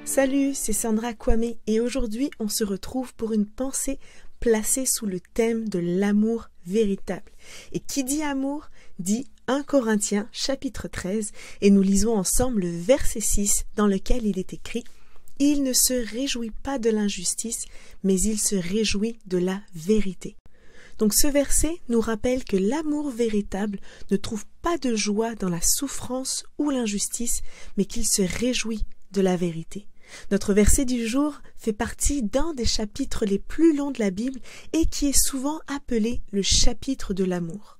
Salut, c'est Sandra Kwame et aujourd'hui on se retrouve pour une pensée placée sous le thème de l'amour véritable. Et qui dit amour dit 1 Corinthiens chapitre 13 et nous lisons ensemble le verset 6 dans lequel il est écrit « Il ne se réjouit pas de l'injustice, mais il se réjouit de la vérité ». Donc ce verset nous rappelle que l'amour véritable ne trouve pas de joie dans la souffrance ou l'injustice, mais qu'il se réjouit de la vérité. Notre verset du jour fait partie d'un des chapitres les plus longs de la Bible et qui est souvent appelé le chapitre de l'amour.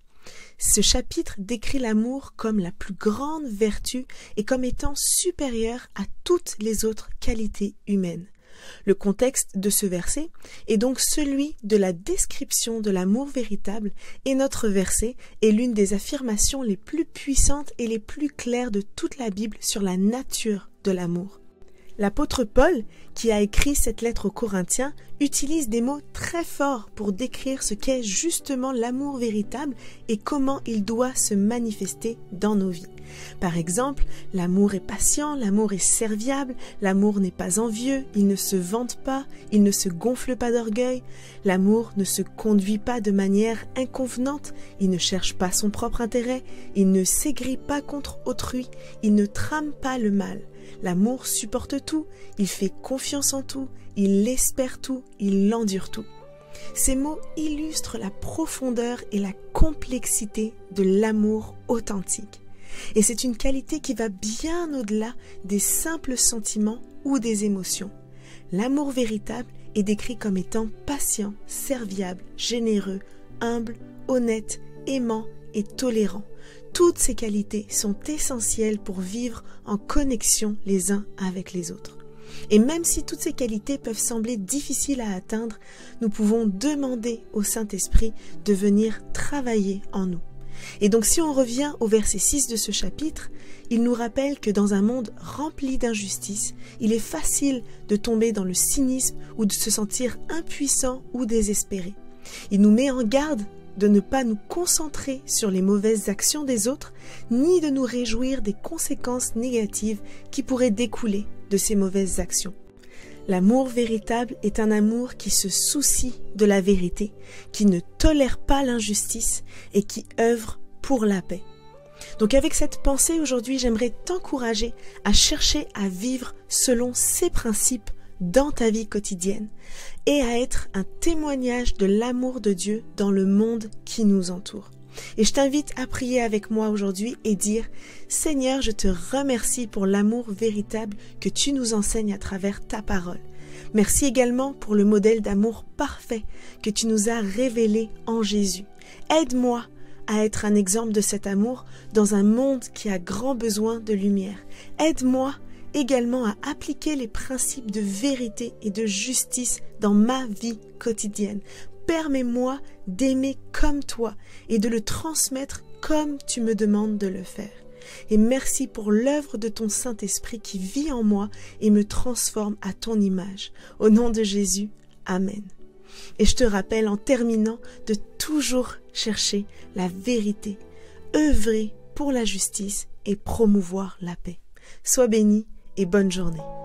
Ce chapitre décrit l'amour comme la plus grande vertu et comme étant supérieur à toutes les autres qualités humaines. Le contexte de ce verset est donc celui de la description de l'amour véritable et notre verset est l'une des affirmations les plus puissantes et les plus claires de toute la Bible sur la nature de l'amour. L'apôtre Paul, qui a écrit cette lettre aux Corinthiens, utilise des mots très forts pour décrire ce qu'est justement l'amour véritable et comment il doit se manifester dans nos vies. Par exemple, l'amour est patient, l'amour est serviable, l'amour n'est pas envieux, il ne se vante pas, il ne se gonfle pas d'orgueil, l'amour ne se conduit pas de manière inconvenante, il ne cherche pas son propre intérêt, il ne s'aigrit pas contre autrui, il ne trame pas le mal. L'amour supporte tout, il fait confiance en tout, il espère tout, il endure tout. Ces mots illustrent la profondeur et la complexité de l'amour authentique. Et c'est une qualité qui va bien au-delà des simples sentiments ou des émotions. L'amour véritable est décrit comme étant patient, serviable, généreux, humble, honnête, aimant et tolérant. Toutes ces qualités sont essentielles pour vivre en connexion les uns avec les autres. Et même si toutes ces qualités peuvent sembler difficiles à atteindre, nous pouvons demander au Saint-Esprit de venir travailler en nous. Et donc si on revient au verset 6 de ce chapitre, il nous rappelle que dans un monde rempli d'injustice, il est facile de tomber dans le cynisme ou de se sentir impuissant ou désespéré. Il nous met en garde de ne pas nous concentrer sur les mauvaises actions des autres, ni de nous réjouir des conséquences négatives qui pourraient découler de ces mauvaises actions. L'amour véritable est un amour qui se soucie de la vérité, qui ne tolère pas l'injustice et qui œuvre pour la paix. Donc avec cette pensée aujourd'hui, j'aimerais t'encourager à chercher à vivre selon ces principes dans ta vie quotidienne et à être un témoignage de l'amour de Dieu dans le monde qui nous entoure. Et je t'invite à prier avec moi aujourd'hui et dire « Seigneur, je te remercie pour l'amour véritable que tu nous enseignes à travers ta parole. Merci également pour le modèle d'amour parfait que tu nous as révélé en Jésus. Aide-moi à être un exemple de cet amour dans un monde qui a grand besoin de lumière. Aide-moi également à appliquer les principes de vérité et de justice dans ma vie quotidienne. Permets-moi d'aimer comme toi et de le transmettre comme tu me demandes de le faire. Et merci pour l'œuvre de ton Saint-Esprit qui vit en moi et me transforme à ton image. Au nom de Jésus, Amen. Et je te rappelle en terminant de toujours chercher la vérité, œuvrer pour la justice et promouvoir la paix. Sois béni et bonne journée.